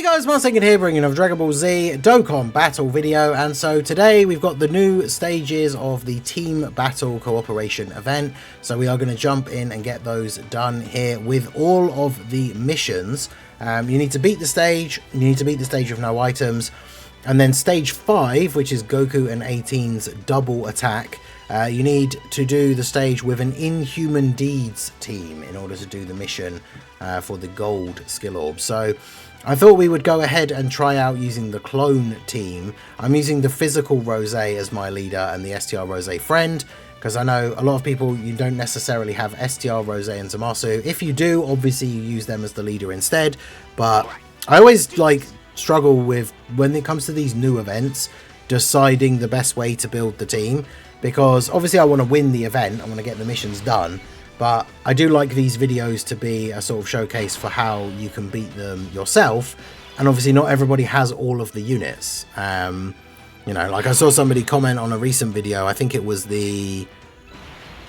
Hey guys, Second here bringing another Dragon Ball Z Dokkan battle video, and so today we've got the new stages of the Team Battle Cooperation event, so we are going to jump in and get those done here with all of the missions. You need to beat the stage, with no items, and then stage 5, which is Goku and 18's double attack. You need to do the stage with an Inhuman Deeds team in order to do the mission for the gold skill orb. So I thought we would go ahead and try out using the clone team. I'm using the physical Rose as my leader and the STR Rose friend, because I know a lot of people, you don't necessarily have STR Rose and Zamasu. If you do, obviously you use them as the leader instead, but I always struggle with, when it comes to these new events, deciding the best way to build the team, because obviously I want to win the event, I want to get the missions done, but I do like these videos to be a sort of showcase for how you can beat them yourself, and obviously not everybody has all of the units. You know, like I saw somebody comment on a recent video, I think it was the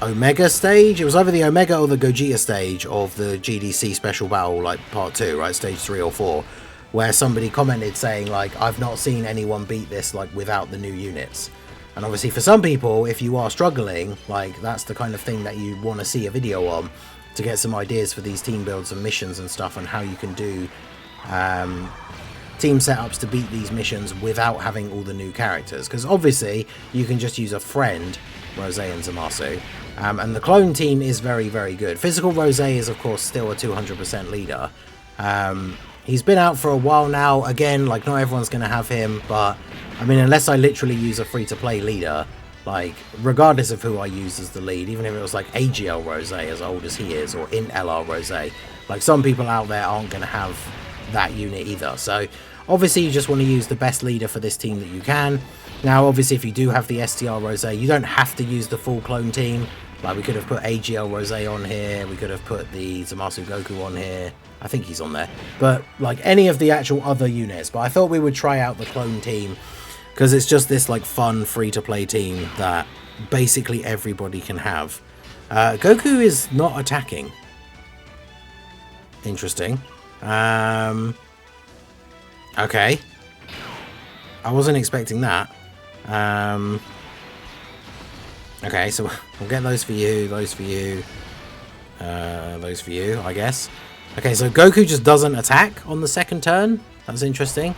Omega stage, it was either the Omega or the Gogeta stage of the GDC special battle, like part 2, right, stage 3 or 4, where somebody commented saying, like, I've not seen anyone beat this, like, without the new units. And obviously for some people, if you are struggling, like, that's the kind of thing that you want to see a video on, to get some ideas for these team builds and missions and stuff, and how you can do team setups to beat these missions without having all the new characters. Because obviously you can just use a friend, Rose and Zamasu, and the clone team is very, very good. Physical Rose is of course still a 200% leader. He's been out for a while now. Again, like, not everyone's going to have him, but I mean, unless I literally use a free-to-play leader, like, regardless of who I use as the lead, even if it was like AGL Rose, as old as he is, or in LR Rose, like, some people out there aren't going to have that unit either. So obviously you just want to use the best leader for this team that you can. Now obviously if you do have the STR Rose, you don't have to use the full clone team. Like, we could have put AGL Rose on here, we could have put the Zamasu Goku on here, I think he's on there, but like any of the actual other units. But I thought we would try out the clone team, because it's just this like fun free-to-play team that basically everybody can have. Goku is not attacking. Interesting. Okay. I wasn't expecting that. Okay, so we'll get those for you, those for you, those for you, I guess. Okay, so Goku just doesn't attack on the second turn. That's interesting.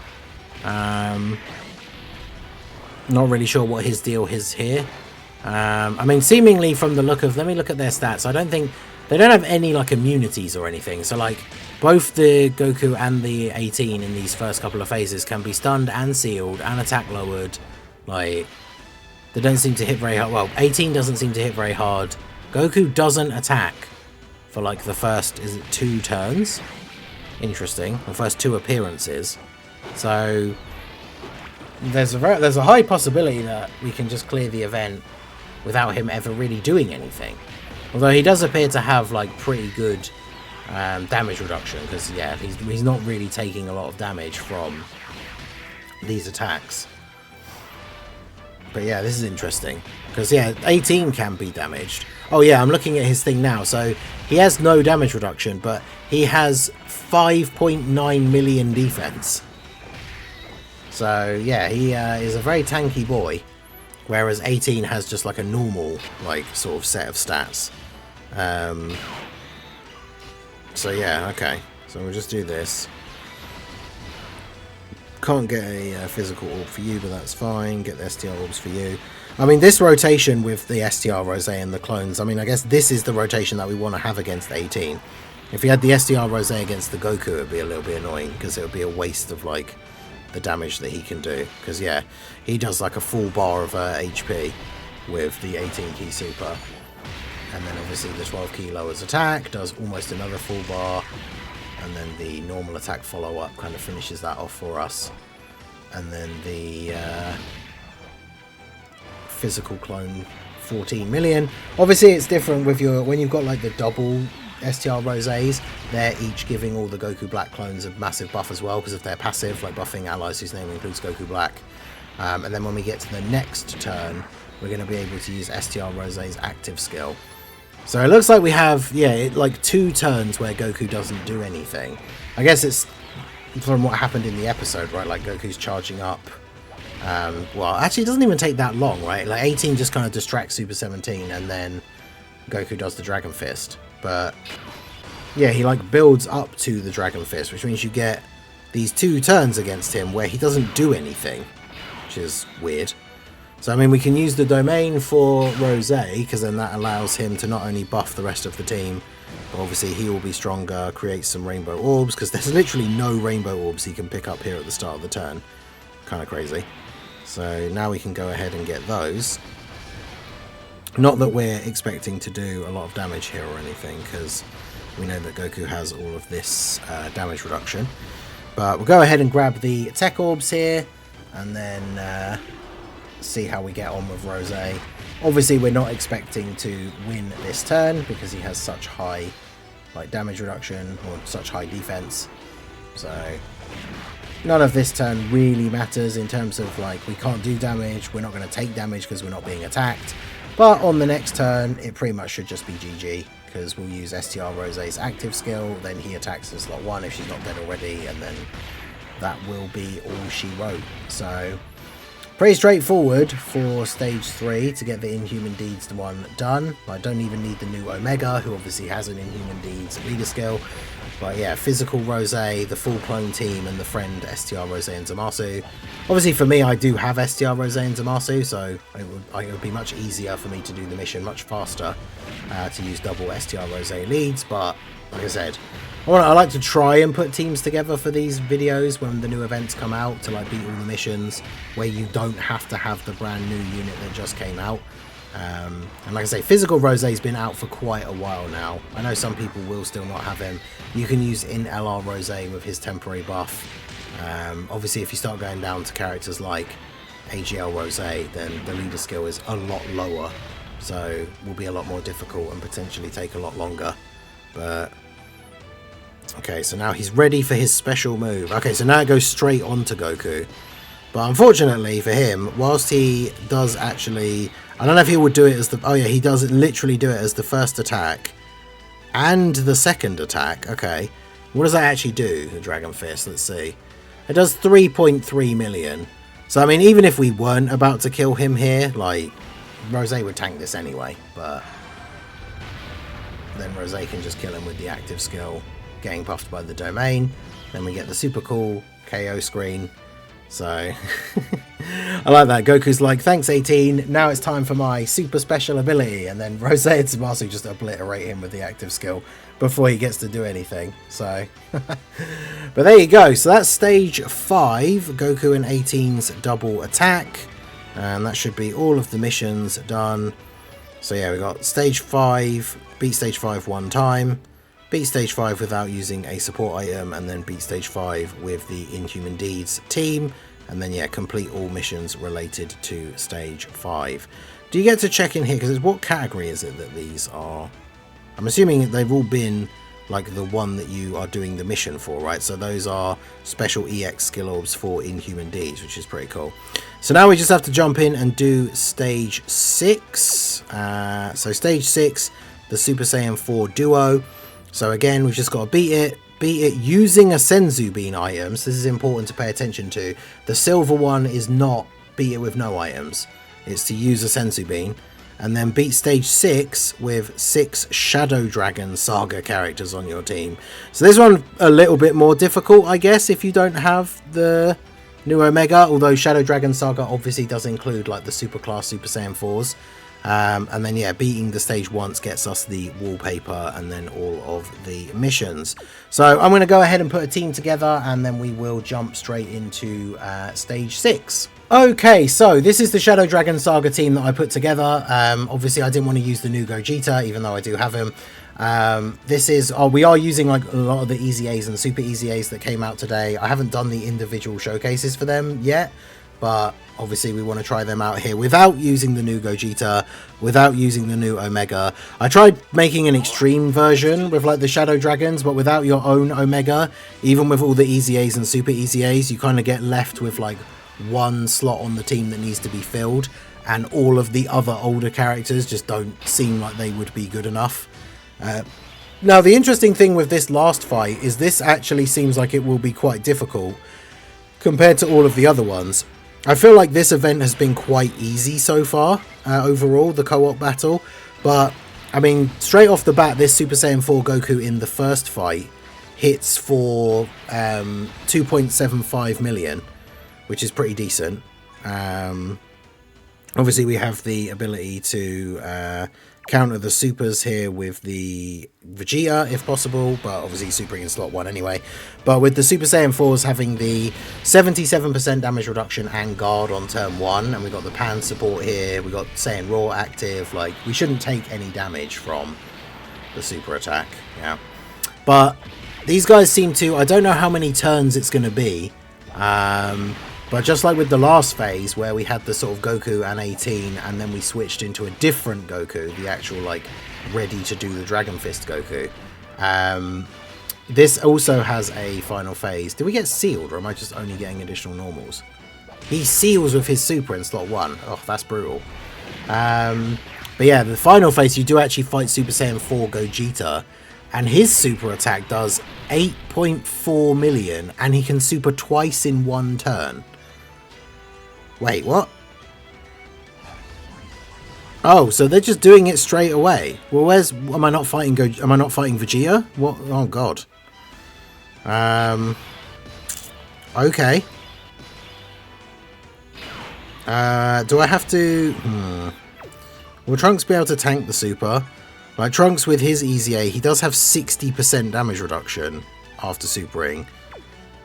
Not really sure what his deal is here. I mean, seemingly from the look of... Let me look at their stats. I don't think... They don't have any, like, immunities or anything. So, like, both the Goku and the 18 in these first couple of phases can be stunned and sealed and attack lowered. Like, they don't seem to hit very hard. Well, 18 doesn't seem to hit very hard. Goku doesn't attack for, like, the first, is it 2 turns? Interesting. The first 2 appearances. So there's a high possibility that we can just clear the event without him ever really doing anything. Although he does appear to have, like, pretty good damage reduction, because yeah, he's not really taking a lot of damage from these attacks. But yeah, this is interesting, because yeah, 18 can be damaged. Oh yeah, I'm looking at his thing now. So he has no damage reduction, but he has 5.9 million defense. So yeah, he is a very tanky boy, whereas 18 has just like a normal, like, sort of set of stats. So yeah, okay, so we'll just do this. Can't get a physical orb for you, but that's fine. Get the STR orbs for you. I mean, this rotation with the STR Rose and the clones, I mean, I guess this is the rotation that we want to have against 18. If we had the STR Rose against the Goku, it would be a little bit annoying, because it would be a waste of, like, the damage that he can do. Because yeah, he does like a full bar of HP with the 18 key super, and then obviously the 12 key lowers attack does almost another full bar, and then the normal attack follow-up kind of finishes that off for us, and then the physical clone 14 million. Obviously it's different with your, when you've got like the double STR Roses, they're each giving all the Goku Black clones a massive buff as well, because of their passive, like buffing allies whose name includes Goku Black. And then when we get to the next turn, we're going to be able to use STR Rose's active skill. So it looks like we have, yeah, like 2 turns where Goku doesn't do anything. I guess it's from what happened in the episode, right? Like Goku's charging up. Well, actually, it doesn't even take that long, right? Like 18 just kind of distracts Super 17, and then Goku does the Dragon Fist. But yeah, he like builds up to the Dragon Fist, which means you get these 2 turns against him where he doesn't do anything, which is weird. So I mean, we can use the domain for Rose, because then that allows him to not only buff the rest of the team, but obviously he will be stronger, create some rainbow orbs, because there's literally no rainbow orbs he can pick up here at the start of the turn. Kind of crazy. So now we can go ahead and get those. Not that we're expecting to do a lot of damage here or anything, because we know that Goku has all of this damage reduction. But we'll go ahead and grab the tech orbs here, and then see how we get on with Rose. Obviously we're not expecting to win this turn, because he has such high like damage reduction, or such high defense. So none of this turn really matters in terms of like, we can't do damage, we're not going to take damage because we're not being attacked. But on the next turn, it pretty much should just be GG, because we'll use STR Rose's active skill, then he attacks in slot 1 if she's not dead already, and then that will be all she wrote. So pretty straightforward for stage 3 to get the Inhuman Deeds one done. I don't even need the new Omega, who obviously has an Inhuman Deeds leader skill. But yeah, physical Rose, the full clone team, and the friend STR Rose and Zamasu. Obviously for me, I do have STR Rose and Zamasu, so it would be much easier for me to do the mission, much faster to use double STR Rose leads. But like I said, I like to try and put teams together for these videos when the new events come out, to like beat all the missions where you don't have to have the brand new unit that just came out. And like I say, physical Rose's been out for quite a while now. I know some people will still not have him. You can use in LR Rose with his temporary buff. Obviously if you start going down to characters like AGL Rose, then the leader skill is a lot lower, so will be a lot more difficult and potentially take a lot longer. But okay, so now he's ready for his special move. Okay, so now it goes straight on to Goku. But unfortunately for him, whilst he does actually, I don't know if he would do it as the, oh yeah, he does literally do it as the first attack and the second attack. Okay, what does that actually do, the Dragon Fist? Let's see. It does 3.3 million. So I mean, even if we weren't about to kill him here, like, Rose would tank this anyway, but then Rose can just kill him with the active skill, getting buffed by the domain. Then we get the super cool KO screen. So I like that. Goku's like, thanks 18, now it's time for my super special ability, and then Rose and Zamasu just obliterate him with the active skill before he gets to do anything. So but there you go. So that's stage 5, Goku and 18's double attack, and that should be all of the missions done. So yeah, we got stage 5, beat stage 5 one time, beat stage 5 without using a support item, and then beat stage 5 with the Inhuman Deeds team, and then yeah, complete all missions related to stage 5. Do you get to check in here, because what category is it that these are? I'm assuming they've all been like the one that you are doing the mission for, right? So those are special EX skill orbs for Inhuman Deeds, which is pretty cool. So now we just have to jump in and do stage 6. So stage 6, the Super Saiyan 4 duo. So again, we've just got to beat it using a Senzu Bean item. So this is important to pay attention to. The silver one is not beat it with no items. It's to use a Senzu Bean. And then beat stage 6 with 6 Shadow Dragon Saga characters on your team. So this one a little bit more difficult, I guess, if you don't have the new Omega. Although Shadow Dragon Saga obviously does include like the super class Super Saiyan 4s. And then yeah, beating the stage once gets us the wallpaper and then all of the missions. So I'm going to go ahead and put a team together, and then we will jump straight into stage 6. Okay, so this is the Shadow Dragon Saga team that I put together. Obviously I didn't want to use the new Gogeta, even though I do have him. This is, we are using like a lot of the Easy A's and Super Easy A's that came out today. I haven't done the individual showcases for them yet, but obviously we want to try them out here without using the new Gogeta, without using the new Omega. I tried making an extreme version with like the Shadow Dragons, but without your own Omega, even with all the Easy A's and Super Easy A's, you kind of get left with like one slot on the team that needs to be filled, and all of the other older characters just don't seem like they would be good enough. Now, the interesting thing with this last fight is this actually seems like it will be quite difficult compared to all of the other ones. I feel like this event has been quite easy so far, overall, the co-op battle. But, I mean, straight off the bat, this Super Saiyan 4 Goku in the first fight hits for 2.75 million, which is pretty decent. Obviously, we have the ability to counter the supers here with the Vegeta, if possible, but obviously supering in slot 1 anyway. But with the Super Saiyan 4s having the 77% damage reduction and guard on turn 1, and we've got the Pan support here, we've got Saiyan Raw active, like, we shouldn't take any damage from the super attack, yeah. But these guys seem to, I don't know how many turns it's going to be, but just like with the last phase where we had the sort of Goku and 18 and then we switched into a different Goku, the actual like ready to do the Dragon Fist Goku. This also has a final phase. Did we get sealed or am I just only getting additional normals? He seals with his super in slot 1. Oh, that's brutal. But yeah, the final phase you do actually fight Super Saiyan 4 Gogeta. And his super attack does 8.4 million and he can super twice in 1 turn. Wait, what? Oh, so they're just doing it straight away. Well, am I not fighting Vegeta? What? Oh god. Okay. Do I have to Will Trunks be able to tank the super? Like Trunks with his Easy A, he does have 60% damage reduction after supering.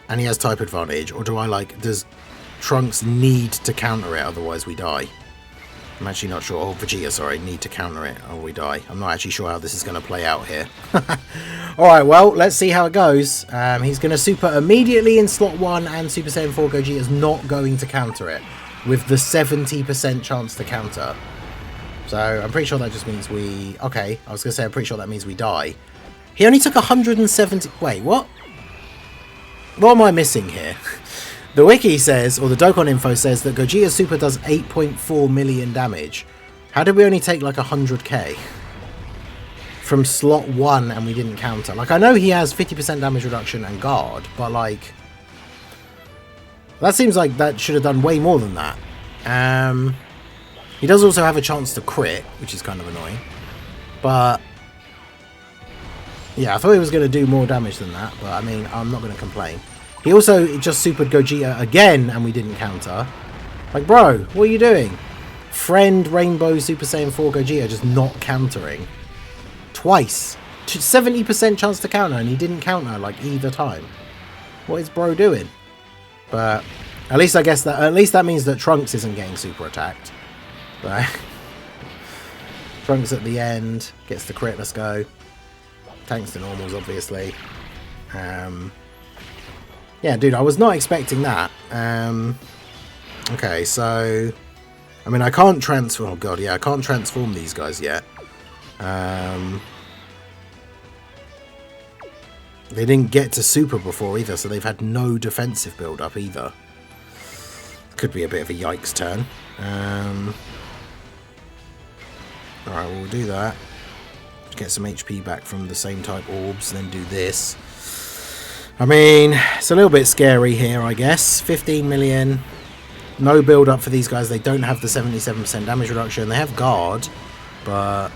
And he has type advantage. Or do I like, does Trunks need to counter it, otherwise we die? I'm actually not sure. Oh, Vegeta, sorry, need to counter it or we die. I'm not actually sure how this is going to play out here. Alright, well, let's see how it goes. He's going to super immediately in slot 1 and Super Saiyan 4 Gogeta is not going to counter it with the 70% chance to counter. So I'm pretty sure that just means we... Okay, I was going to say I'm pretty sure that means we die. He only took 170... Wait, what? What am I missing here? The wiki says, or the Dokkan info says, that Gogeta's super does 8.4 million damage. How did we only take like 100k? From slot 1 and we didn't counter. Like, I know he has 50% damage reduction and guard, but like... That seems like that should have done way more than that. He does also have a chance to crit, which is kind of annoying. But... yeah, I thought he was going to do more damage than that, but I mean, I'm not going to complain. He also just supered Gogeta again and we didn't counter. Like, bro, what are you doing? Friend Rainbow Super Saiyan 4 Gogeta just not countering. Twice. 70% chance to counter and he didn't counter like either time. What is bro doing? But at least I guess that means that Trunks isn't getting super attacked. Right. Trunks at the end gets the crit, let's go. Tanks the normals obviously. Yeah, dude, I was not expecting that. Okay, so... I mean, I can't transform... Oh, God, yeah, I can't transform these guys yet. They didn't get to super before either, so they've had no defensive build-up either. Could be a bit of a yikes turn. Alright, we'll do that. Get some HP back from the same type orbs, then do this. I mean, it's a little bit scary here, I guess. 15 million. No build up for these guys. They don't have the 77% damage reduction. They have guard, but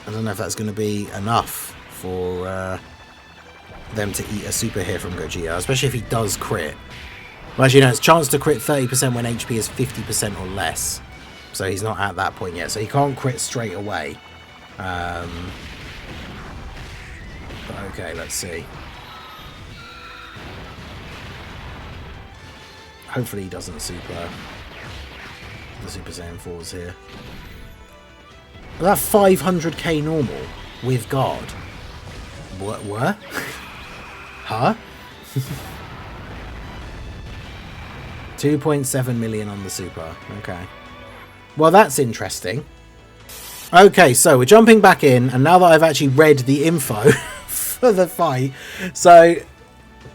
I don't know if that's going to be enough for them to eat a super here from Gogeta, especially if he does crit. Well, as you know, it's chance to crit 30% when HP is 50% or less. So he's not at that point yet. So he can't crit straight away. Okay, let's see. Hopefully he doesn't super the Super Saiyan 4s here. But that 500k normal with guard. What? Huh? 2.7 million on the super. Okay. Well, that's interesting. Okay, so we're jumping back in, and now that I've actually read the info for the fight, so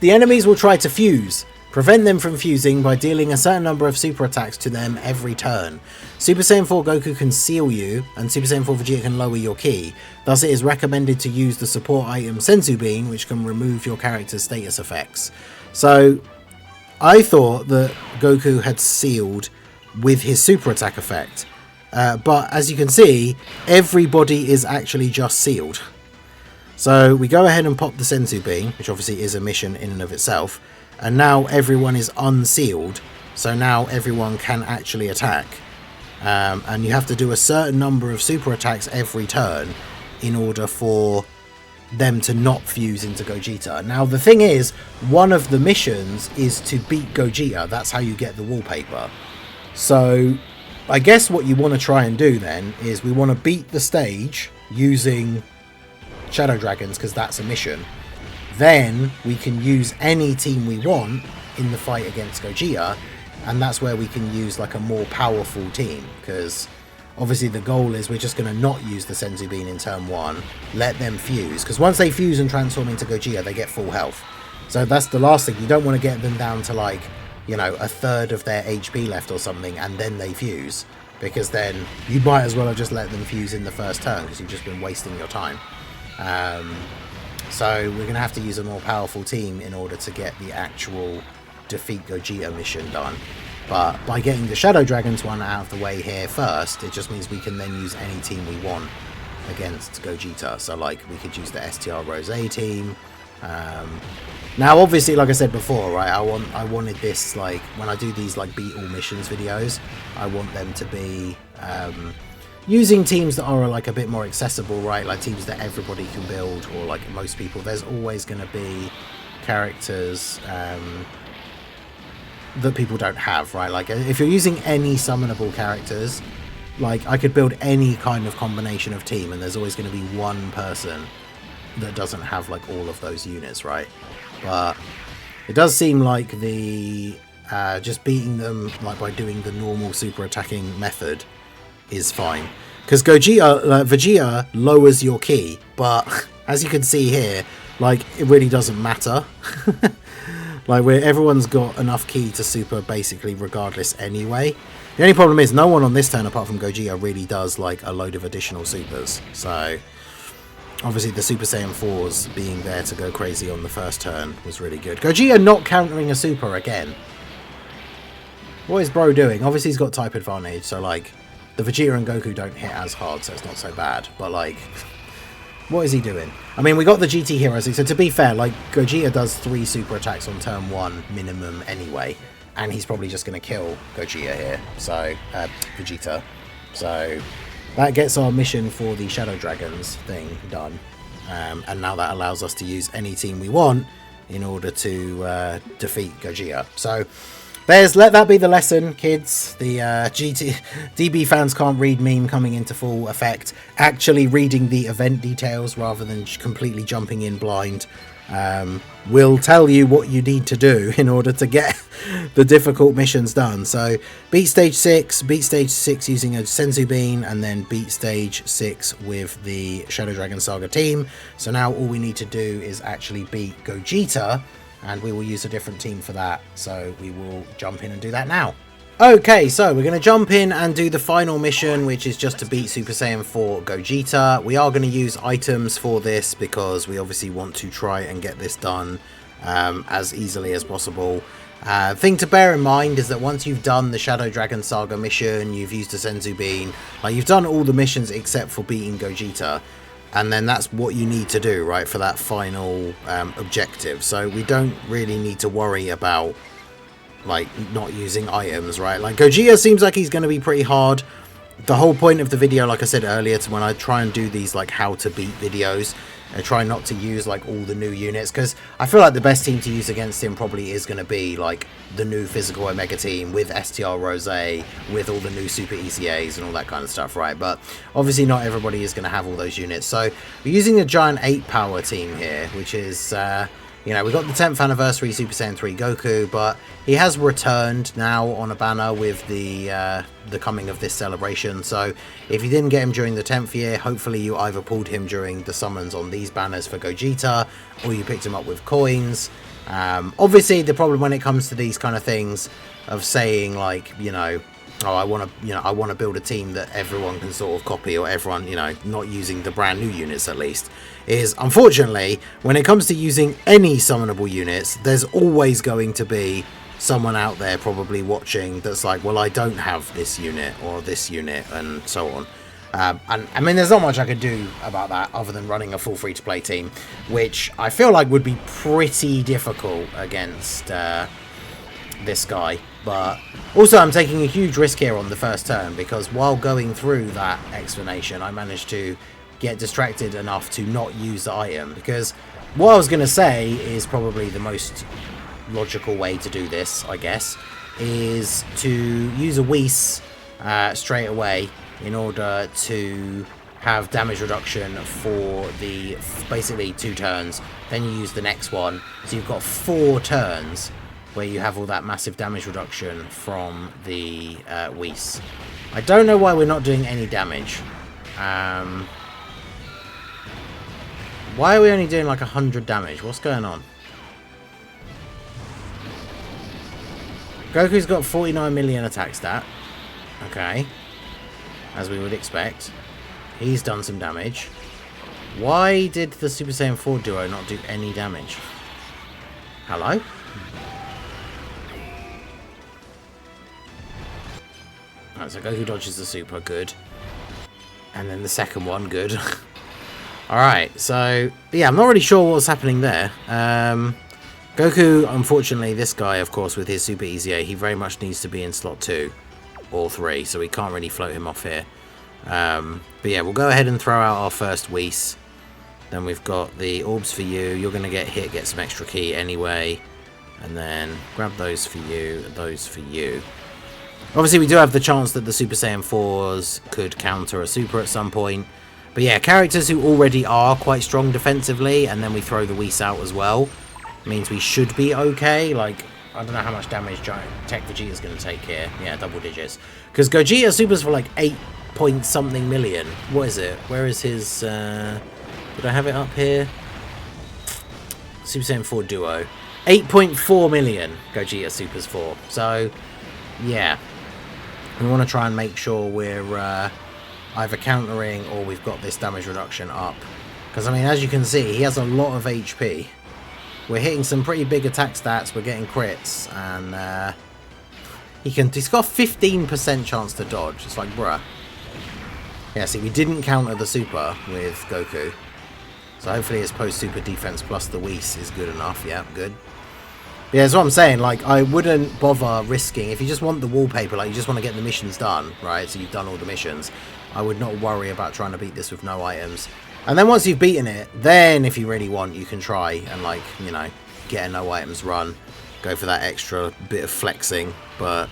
the enemies will try to fuse Prevent them from fusing by dealing a certain number of super attacks to them every turn. Super Saiyan 4 Goku can seal you, and Super Saiyan 4 Vegeta can lower your ki. Thus it is recommended to use the support item Senzu Bean, which can remove your character's status effects. So I thought that Goku had sealed with his super attack effect. But as you can see, everybody is actually just sealed. So we go ahead and pop the Senzu Bean, which obviously is a mission in and of itself. And now everyone is unsealed. So now everyone can actually attack. And you have to do a certain number of super attacks every turn in order for them to not fuse into Gogeta. Now the thing is, one of the missions is to beat Gogeta. That's how you get the wallpaper. So I guess what you want to try and do then is we want to beat the stage using Shadow Dragons, because that's a mission. Then we can use any team we want in the fight against Gogeta, and that's where we can use like a more powerful team, because obviously the goal is we're just going to not use the Senzu Bean in turn 1, let them fuse, because once they fuse and transform into Gogeta, they get full health. So that's the last thing. You don't want to get them down to like, you know, a third of their HP left or something, and then they fuse, because then you might as well have just let them fuse in the first turn, because you've just been wasting your time. So we're going to have to use a more powerful team in order to get the actual defeat Gogeta mission done. But by getting the Shadow Dragons one out of the way here first, it just means we can then use any team we want against Gogeta. So like we could use the STR Rose team. Now obviously, like I said before, right, I wanted this, like when I do these like beat all missions videos, I want them to be using teams that are like a bit more accessible, right? Like teams that everybody can build, or like most people. There's always going to be characters that people don't have, right? Like if you're using any summonable characters, like I could build any kind of combination of team, and there's always going to be one person that doesn't have like all of those units, right? But it does seem like the just beating them like by doing the normal super attacking method is fine, because Vegeta lowers your ki, but as you can see here, like it really doesn't matter. Like where everyone's got enough ki to super basically regardless anyway. The only problem is no one on this turn apart from Gogeta really does like a load of additional supers. So obviously the Super Saiyan 4s being there to go crazy on the first turn was really good. Gogeta not countering a super again. What is bro doing? Obviously he's got type advantage, so like the Vegeta and Goku don't hit as hard, so it's not so bad. But like, what is he doing? I mean, we got the GT Heroes, so to be fair, like Gogeta does 3 super attacks on turn 1 minimum anyway, and he's probably just going to kill Gogeta here, so Vegeta. So that gets our mission for the Shadow Dragons thing done, and now that allows us to use any team we want in order to defeat Gogeta. So let that be the lesson, kids. The DB fans can't read meme coming into full effect. Actually reading the event details rather than completely jumping in blind will tell you what you need to do in order to get the difficult missions done. So beat stage 6 using a Senzu Bean, and then beat stage 6 with the Shadow Dragon Saga team. So now all we need to do is actually beat Gogeta, and we will use a different team for that, so we will jump in and do that now. Okay, so we're going to jump in and do the final mission, which is just to beat Super Saiyan 4 Gogeta. We are going to use items for this because we obviously want to try and get this done as easily as possible. Thing to bear in mind is that once you've done the Shadow Dragon Saga mission, you've used a Senzu Bean, like you've done all the missions except for beating Gogeta. And then that's what you need to do, right, for that final objective. So we don't really need to worry about, like, not using items, right? Like, Gogeta seems like he's going to be pretty hard. The whole point of the video, like I said earlier, to when I try and do these, like, how to beat videos, I try not to use, like, all the new units, because I feel like the best team to use against him probably is going to be, like, the new physical Omega team with STR Rose, with all the new Super ECAs and all that kind of stuff, right? But obviously not everybody is going to have all those units. So we're using a giant 8-power team here, which is, you know, we got the 10th anniversary Super Saiyan 3 Goku, but he has returned now on a banner with the coming of this celebration. So if you didn't get him during the 10th year, hopefully you either pulled him during the summons on these banners for Gogeta, or you picked him up with coins. Obviously, the problem when it comes to these kind of things of saying, like, you know, oh, I want to build a team that everyone can sort of copy, or everyone, you know, not using the brand new units at least, is unfortunately when it comes to using any summonable units, there's always going to be someone out there probably watching that's like, well, I don't have this unit or this unit and so on. And I mean, there's not much I could do about that other than running a full free-to-play team, which I feel like would be pretty difficult against this guy. But also, I'm taking a huge risk here on the first turn, because while going through that explanation, I managed to get distracted enough to not use the item. Because what I was going to say is probably the most logical way to do this, I guess, is to use a Whis straight away in order to have damage reduction for the basically 2 turns. Then you use the next one, so you've got 4 turns where you have all that massive damage reduction from the Whis. I don't know why we're not doing any damage. Why are we only doing like 100 damage? What's going on? Goku's got 49 million attack stat. Okay. As we would expect. He's done some damage. Why did the Super Saiyan 4 duo not do any damage? Hello? Alright, so Goku dodges the super, good. And then the second one, good. Alright, so yeah, I'm not really sure what's happening there. Goku, unfortunately, this guy, of course, with his Super EZA, he very much needs to be in slot 2 or 3, so we can't really float him off here. But yeah, we'll go ahead and throw out our first Whis. Then we've got the orbs for you. You're going to get hit, get some extra key anyway. And then grab those for you, those for you. Obviously, we do have the chance that the Super Saiyan 4s could counter a super at some point. But yeah, characters who already are quite strong defensively, and then we throw the Whis out as well, means we should be okay. Like, I don't know how much damage Giant Tech Vegeta's going to take here. Yeah, double digits. Because Gogeta supers for like 8 point something million. What is it? Where is his... did I have it up here? Super Saiyan 4 Duo. 8.4 million Gogeta supers for. So, yeah. We want to try and make sure we're either countering or we've got this damage reduction up. Because, I mean, as you can see, he has a lot of HP. We're hitting some pretty big attack stats. We're getting crits. And he's got a 15% chance to dodge. It's like, bruh. Yeah, see, we didn't counter the super with Goku. So hopefully his post-super defense plus the Whis is good enough. Yeah, good. Yeah, that's what I'm saying. Like, I wouldn't bother risking. If you just want the wallpaper, like, you just want to get the missions done, right? So you've done all the missions. I would not worry about trying to beat this with no items. And then once you've beaten it, then if you really want, you can try and, like, you know, get a no items run. Go for that extra bit of flexing. But,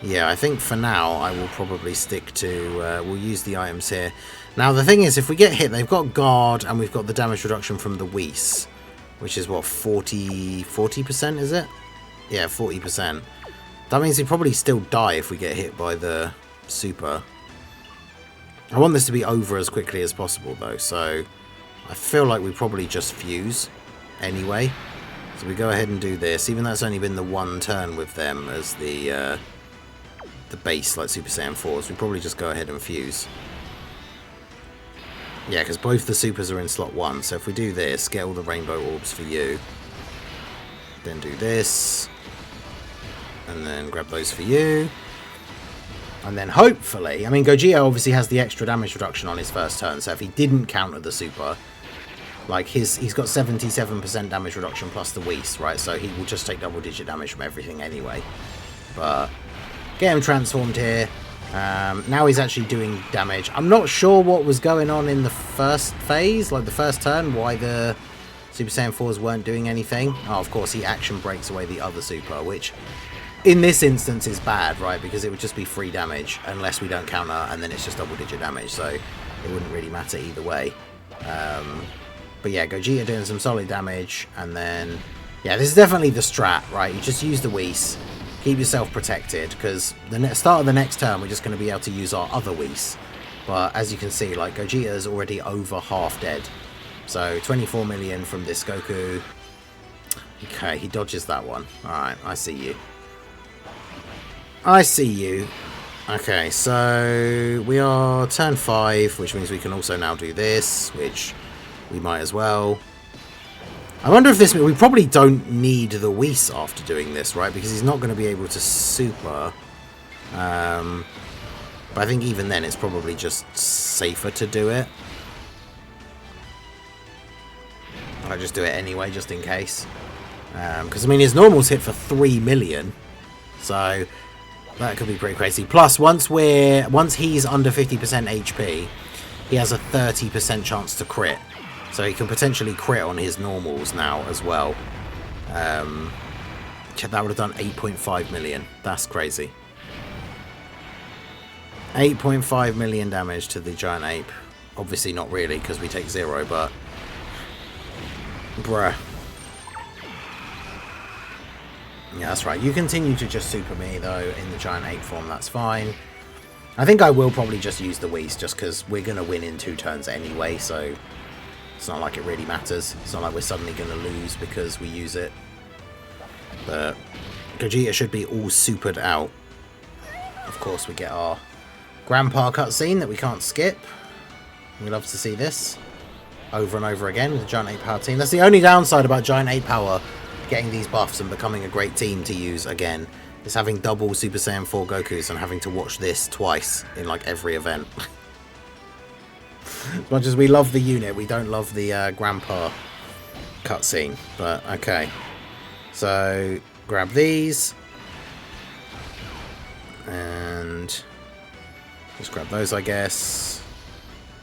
yeah, I think for now, I will probably stick to... we'll use the items here. Now, the thing is, if we get hit, they've got guard, and we've got the damage reduction from the Whis. Which is, what, 40%, is it? Yeah, 40%. That means he'd probably still die if we get hit by the super. I want this to be over as quickly as possible, though, so I feel like we probably just fuse anyway. So we go ahead and do this, even though it's only been the 1 turn with them as the base, like Super Saiyan 4s. We probably just go ahead and fuse. Yeah, because both the supers are in slot 1, so if we do this, get all the rainbow orbs for you, then do this, and then grab those for you, and then hopefully, I mean, Gogeta obviously has the extra damage reduction on his first turn, so if he didn't counter the super, like, he's got 77% damage reduction plus the Whis, right, so he will just take double-digit damage from everything anyway. But get him transformed here. Now he's actually doing damage. I'm not sure what was going on in the first phase, like the first turn, why the Super Saiyan 4s weren't doing anything. Oh, of course, he action breaks away the other super, which in this instance is bad, right? Because it would just be free damage unless we don't counter, and then it's just double-digit damage, so it wouldn't really matter either way. But yeah, Gogeta doing some solid damage, and then... Yeah, this is definitely the strat, right? You just use the Whis. Keep yourself protected, because the start of the next turn we're just going to be able to use our other Whis. But as you can see, like, Gogeta is already over half dead. So 24 million from this Goku. Okay, he dodges that one. Alright, I see you. I see you. Okay, so we are turn 5, which means we can also now do this, which we might as well. I wonder if this... We probably don't need the Whis after doing this, right? Because he's not going to be able to super. But I think even then it's probably just safer to do it. I'll just do it anyway, just in case. Because, I mean, his normal's hit for 3 million. So... that could be pretty crazy. Plus, once he's under 50% HP, he has a 30% chance to crit. So he can potentially crit on his normals now as well. That would have done 8.5 million. That's crazy. 8.5 million damage to the giant ape. Obviously not really, because we take 0, but... bruh. Yeah, that's right. You continue to just super me, though, in the giant ape form. That's fine. I think I will probably just use the Whis, just because we're going to win in 2 turns anyway, so it's not like it really matters. It's not like we're suddenly going to lose because we use it. But Gogeta should be all supered out. Of course, we get our Grandpa cutscene that we can't skip. We love to see this over and over again with the giant ape power team. That's the only downside about giant ape power getting these buffs and becoming a great team to use again, is having double Super Saiyan 4 Gokus and having to watch this twice in like every event. As much as we love the unit, we don't love the Grandpa cutscene. But okay, so grab these and just grab those, I guess.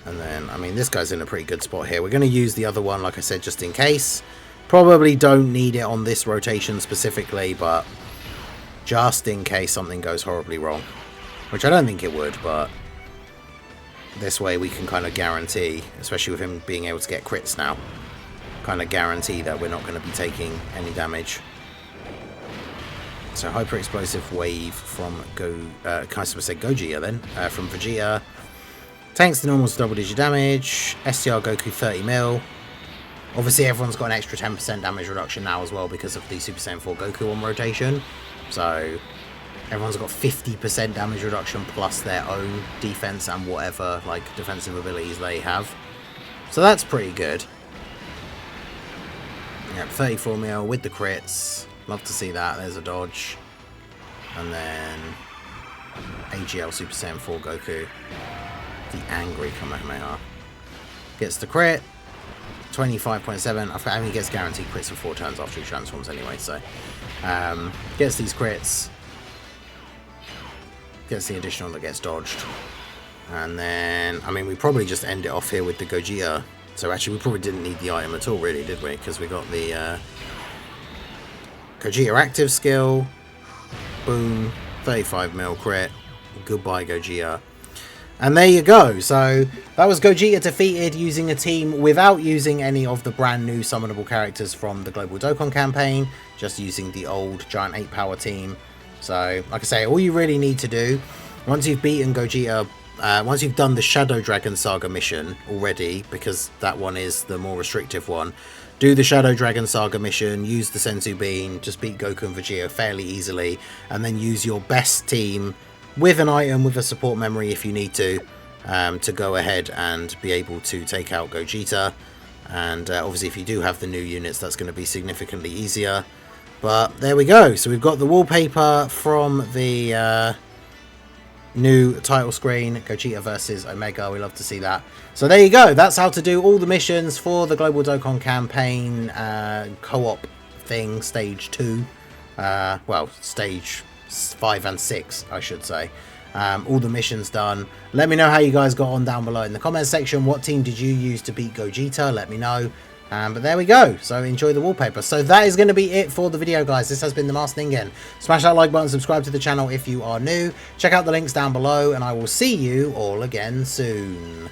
And then, I mean, this guy's in a pretty good spot here. We're going to use the other one, like I said, just in case. Probably don't need it on this rotation specifically, but just in case something goes horribly wrong. Which I don't think it would, but this way we can kind of guarantee, especially with him being able to get crits now, kind of guarantee that we're not going to be taking any damage. So Hyper Explosive Wave from Gogeta then, from Vegeta. Tanks the normals double digit damage. STR Goku 30 mil. Obviously, everyone's got an extra 10% damage reduction now as well because of the Super Saiyan 4 Goku on rotation. So, everyone's got 50% damage reduction plus their own defense and whatever, like, defensive abilities they have. So that's pretty good. Yep, 34 mil with the crits. Love to see that. There's a dodge. And then AGL Super Saiyan 4 Goku. The angry Kamehameha. Gets the crit. 25.7. I mean, he gets guaranteed crits for 4 turns after he transforms anyway, so gets these crits, gets the additional that gets dodged, and then, I mean, we probably just end it off here with the Gogeta. So actually we probably didn't need the item at all, really, did we? Because we got the Gogeta active skill, boom, 35 mil crit, goodbye Gogeta. And there you go. So that was Gogeta defeated using a team without using any of the brand new summonable characters from the Global Dokkan campaign, just using the old Giant 8 power team. So, like I say, all you really need to do, once you've beaten Gogeta, once you've done the Shadow Dragon Saga mission already, because that one is the more restrictive one, do the Shadow Dragon Saga mission, use the Senzu Bean, just beat Goku and Vegeta fairly easily, and then use your best team with an item, with a support memory if you need to go ahead and be able to take out Gogeta. And obviously if you do have the new units, that's going to be significantly easier. But there we go. So we've got the wallpaper from the new title screen, Gogeta versus Omega. We love to see that. So there you go. That's how to do all the missions for the Global Dokkan campaign co-op thing, stage 2. Well, stage 5 and 6, I should say. All the missions done. Let me know how you guys got on down below in the comments section. What team did you use to beat Gogeta? Let me know. But there we go. So enjoy the wallpaper. So that is going to be it for the video, guys. This has been the Master Ningen. Smash that like button, subscribe to the channel if you are new. Check out the links down below, and I will see you all again soon.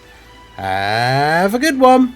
Have a good one.